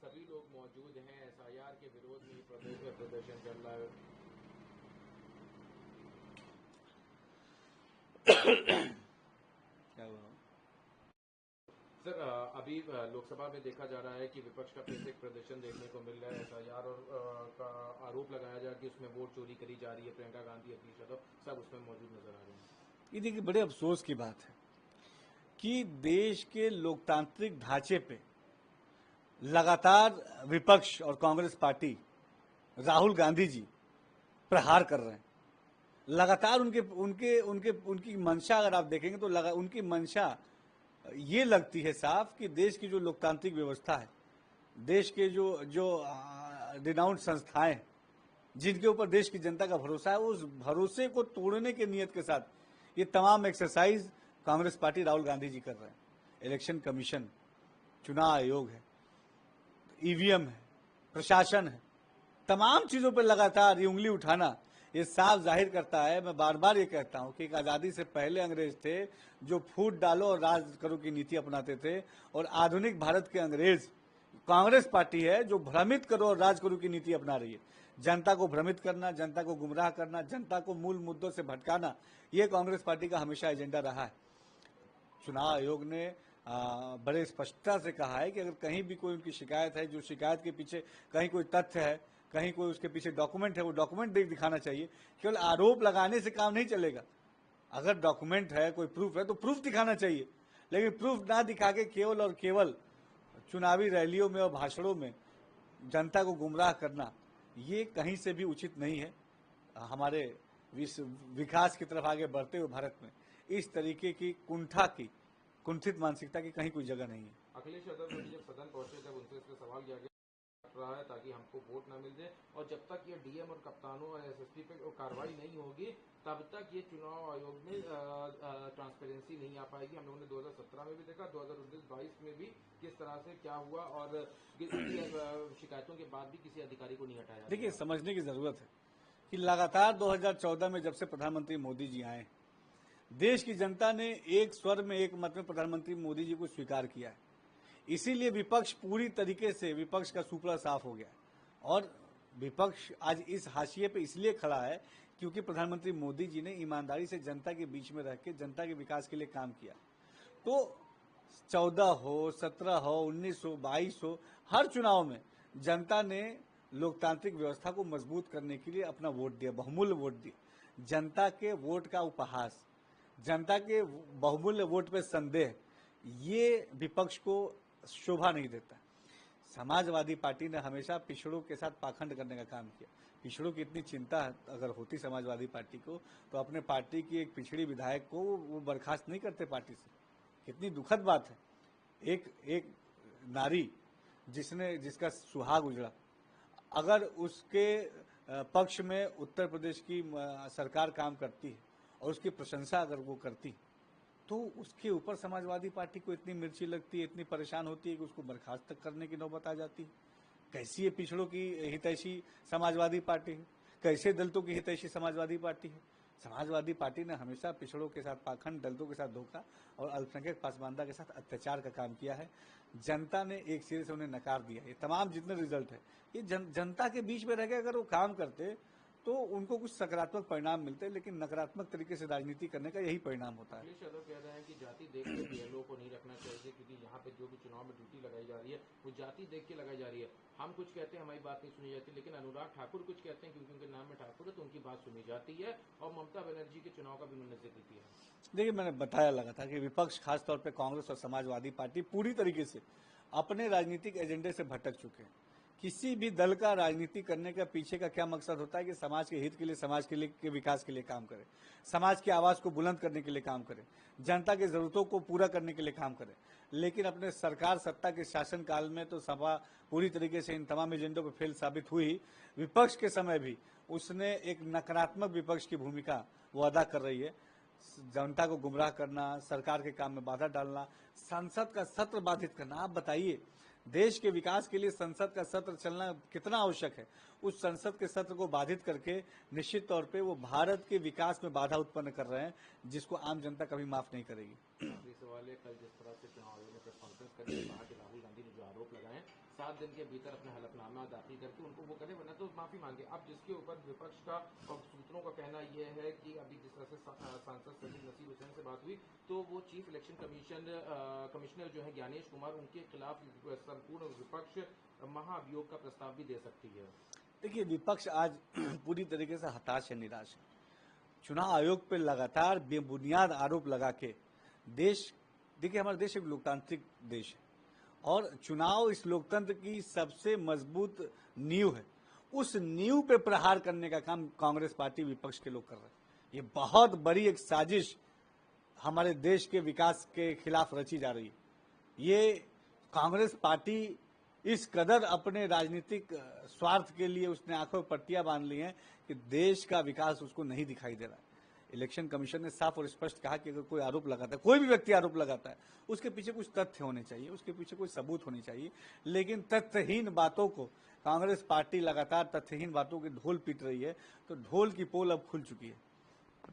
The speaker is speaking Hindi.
सभी लोग मौजूद हैं। एसआईआर के विरोध में प्रदेश में प्रदर्शन चल रहा है। क्या हुआ सर, अभी लोकसभा में देखा जा रहा है कि विपक्ष का फिर से एक प्रदर्शन देखने को मिल रहा है। एसआईआर और का आरोप लगाया जा रहा है कि उसमें वोट चोरी करी जा रही है। प्रियंका गांधी, अखिलेश यादव सब उसमें मौजूद नजर आ रहे हैं। ये देखिए, बड़े अफसोस की बात है कि देश के लोकतांत्रिक ढांचे पे लगातार विपक्ष और कांग्रेस पार्टी, राहुल गांधी जी प्रहार कर रहे हैं। लगातार उनके उनके उनके उनकी मंशा अगर आप देखेंगे तो उनकी मंशा ये लगती है साफ कि देश की जो लोकतांत्रिक व्यवस्था है, देश के जो जो रिनाउंड संस्थाएं हैं, जिनके ऊपर देश की जनता का भरोसा है, उस भरोसे को तोड़ने के नियत के साथ ये तमाम एक्सरसाइज कांग्रेस पार्टी, राहुल गांधी जी कर रहे हैं। इलेक्शन कमीशन, चुनाव आयोग है, ईवीएम है, प्रशासन है, तमाम चीजों पर लगातार ये उंगली उठाना ये साफ जाहिर करता है। मैं बार बार ये कहता हूं कि एक आजादी से पहले अंग्रेज थे जो फूट डालो और राज करो की नीति अपनाते थे, और आधुनिक भारत के अंग्रेज कांग्रेस पार्टी है जो भ्रमित करो और राज करो की नीति अपना रही है। जनता को भ्रमित करना, जनता को गुमराह करना, जनता को मूल मुद्दों से भटकाना, ये कांग्रेस पार्टी का हमेशा एजेंडा रहा है। चुनाव आयोग ने बड़े स्पष्टता से कहा है कि अगर कहीं भी कोई उनकी शिकायत है, जो शिकायत के पीछे कहीं कोई तथ्य है, कहीं कोई उसके पीछे डॉक्यूमेंट है, वो डॉक्यूमेंट दिखाना चाहिए। केवल आरोप लगाने से काम नहीं चलेगा। अगर डॉक्यूमेंट है, कोई प्रूफ है, तो प्रूफ दिखाना चाहिए। लेकिन प्रूफ ना दिखा के केवल और केवल चुनावी रैलियों में और भाषणों में जनता को गुमराह करना, ये कहीं से भी उचित नहीं है। हमारे विकास की तरफ आगे बढ़ते हुए भारत में इस तरीके की कुंठित मानसिकता की कहीं कोई जगह नहीं है। अखिलेश यादव ने जब सदन पहुंचे तब उनसे इस पर सवाल किया गया रहा है ताकि हमको वोट ना मिल जाए, और जब तक ये डीएम और कप्तानों और एसएसपी पे कार्रवाई नहीं होगी तब तक ये चुनाव आयोग में ट्रांसपेरेंसी नहीं आ पाएगी। हम लोगों ने 2017 में भी देखा, 2019-22 में भी किस तरह से क्या हुआ, और शिकायतों के बाद भी किसी अधिकारी को नहीं हटाया। देखिए, समझने की जरूरत है कि लगातार 2014 में जब से प्रधानमंत्री मोदी जी आए, देश की जनता ने एक स्वर में, एक मत में प्रधानमंत्री मोदी जी को स्वीकार किया है। इसीलिए विपक्ष पूरी तरीके से, विपक्ष का सुपड़ा साफ हो गया है। और विपक्ष आज इस हाशिए पे इसलिए खड़ा है क्योंकि प्रधानमंत्री मोदी जी ने ईमानदारी से जनता के बीच में रह के जनता के विकास के लिए काम किया। तो 14 हो, 17 हो, 19 हो, 22 हो, हर चुनाव में जनता ने लोकतांत्रिक व्यवस्था को मजबूत करने के लिए अपना वोट दिया, बहुमूल्य वोट दिया। जनता के वोट का उपहास, जनता के बहुमूल्य वोट पे संदेह, ये विपक्ष को शोभा नहीं देता। समाजवादी पार्टी ने हमेशा पिछड़ों के साथ पाखंड करने का काम किया। पिछड़ों की इतनी चिंता अगर होती समाजवादी पार्टी को, तो अपने पार्टी की एक पिछड़ी विधायक को वो बर्खास्त नहीं करते पार्टी से। कितनी दुखद बात है। एक नारी जिसका सुहाग उजड़ा, अगर उसके पक्ष में उत्तर प्रदेश की सरकार काम करती है और उसकी प्रशंसा अगर वो करती, तो उसके ऊपर समाजवादी पार्टी को इतनी मिर्ची लगती है, इतनी परेशान होती है कि उसको बर्खास्त तक करने की नौबत आ जाती है। कैसी ये पिछड़ों की हितैषी समाजवादी पार्टी है? कैसे दलितों की हितैषी समाजवादी पार्टी है? समाजवादी पार्टी ने हमेशा पिछड़ों के साथ पाखंड, दलितों के साथ धोखा और अल्पसंख्यक पासमानदा के साथ अत्याचार का काम किया है। जनता ने एक सिरे से उन्हें नकार दिया। ये तमाम जितने रिजल्ट है, ये जनता के बीच में रह के अगर वो काम करते तो उनको कुछ सकारात्मक परिणाम मिलते, लेकिन नकारात्मक तरीके से राजनीति करने का यही परिणाम होता है। अखिलेश यादव कह रहे हैं कि जाति देख के बीएलओ को नहीं रखना चाहिए, क्योंकि यहाँ पे जो भी चुनाव में ड्यूटी लगाई जा रही है वो जाति देख के लगाई जा रही है। हम कुछ कहते हैं, हमारी बात नहीं सुनी जाती, लेकिन अनुराग ठाकुर कुछ कहते हैं क्योंकि उनके नाम में ठाकुर है तो उनकी बात सुनी जाती है। और ममता बनर्जी के चुनाव का भी उन्होंने जिक्र किया। देखिए, मैंने बताया लगा था कि विपक्ष, खासतौर पर कांग्रेस और समाजवादी पार्टी, पूरी तरीके से अपने राजनीतिक एजेंडे से भटक चुके हैं। किसी भी दल का राजनीति करने का पीछे का क्या मकसद होता है कि समाज के हित के लिए, समाज के लिए, के विकास के लिए काम करे, समाज की आवाज को बुलंद करने के लिए काम करे, जनता की जरूरतों को पूरा करने के लिए काम करे। लेकिन अपने सरकार सत्ता के शासनकाल में तो सभा पूरी तरीके से इन तमाम एजेंडों पर फेल साबित हुई। विपक्ष के समय भी उसने एक नकारात्मक विपक्ष की भूमिका वो अदा कर रही है। जनता को गुमराह करना, सरकार के काम में बाधा डालना, संसद का सत्र बाधित करना। आप बताइए, देश के विकास के लिए संसद का सत्र चलना कितना आवश्यक है? उस संसद के सत्र को बाधित करके निश्चित तौर पे वो भारत के विकास में बाधा उत्पन्न कर रहे हैं, जिसको आम जनता कभी माफ नहीं करेगी। आखिरी सवाल है, कल जिस तरह से चुनाव आयोग ने प्रेस कॉन्फ्रेंस करके कहा कि राहुल गांधी ने जो आरोप लगाए 7 दिन के भीतर अपना हलफनामा दाखिल करके उनको वो करे, वरना तो माफी मांगे। अब जिसके ऊपर विपक्ष का और सूत्रों का कहना यह है कि अभी जिस तरह से सांसद सचिव नसीर हुसैन से बात हुई तो वो चीफ इलेक्शन कमिश्नर जो है ज्ञानेश कुमार, उनके खिलाफ संपूर्ण विपक्ष महाअभियोग का प्रस्ताव भी दे सकती है। देखिए, विपक्ष आज पूरी तरीके से हताश है, निराश है। चुनाव आयोग पे लगातार बेबुनियाद आरोप लगा के देखिए हमारा देश एक लोकतांत्रिक देश है और चुनाव इस लोकतंत्र की सबसे मजबूत नींव है। उस नींव पे प्रहार करने का काम कांग्रेस पार्टी, विपक्ष के लोग कर रहे हैं। ये बहुत बड़ी एक साजिश हमारे देश के विकास के खिलाफ रची जा रही है। ये कांग्रेस पार्टी इस कदर अपने राजनीतिक स्वार्थ के लिए उसने आंखों में पट्टियां बांध ली हैं कि देश का विकास उसको नहीं दिखाई दे रहा है। इलेक्शन कमीशन ने साफ और स्पष्ट कहा कि अगर कोई आरोप लगाता है, कोई भी व्यक्ति आरोप लगाता है, उसके पीछे कुछ तथ्य होने चाहिए, उसके पीछे कोई सबूत होनी चाहिए। लेकिन तथ्यहीन बातों को कांग्रेस पार्टी लगातार तथ्यहीन बातों की ढोल पीट रही है, तो ढोल की पोल अब खुल चुकी है।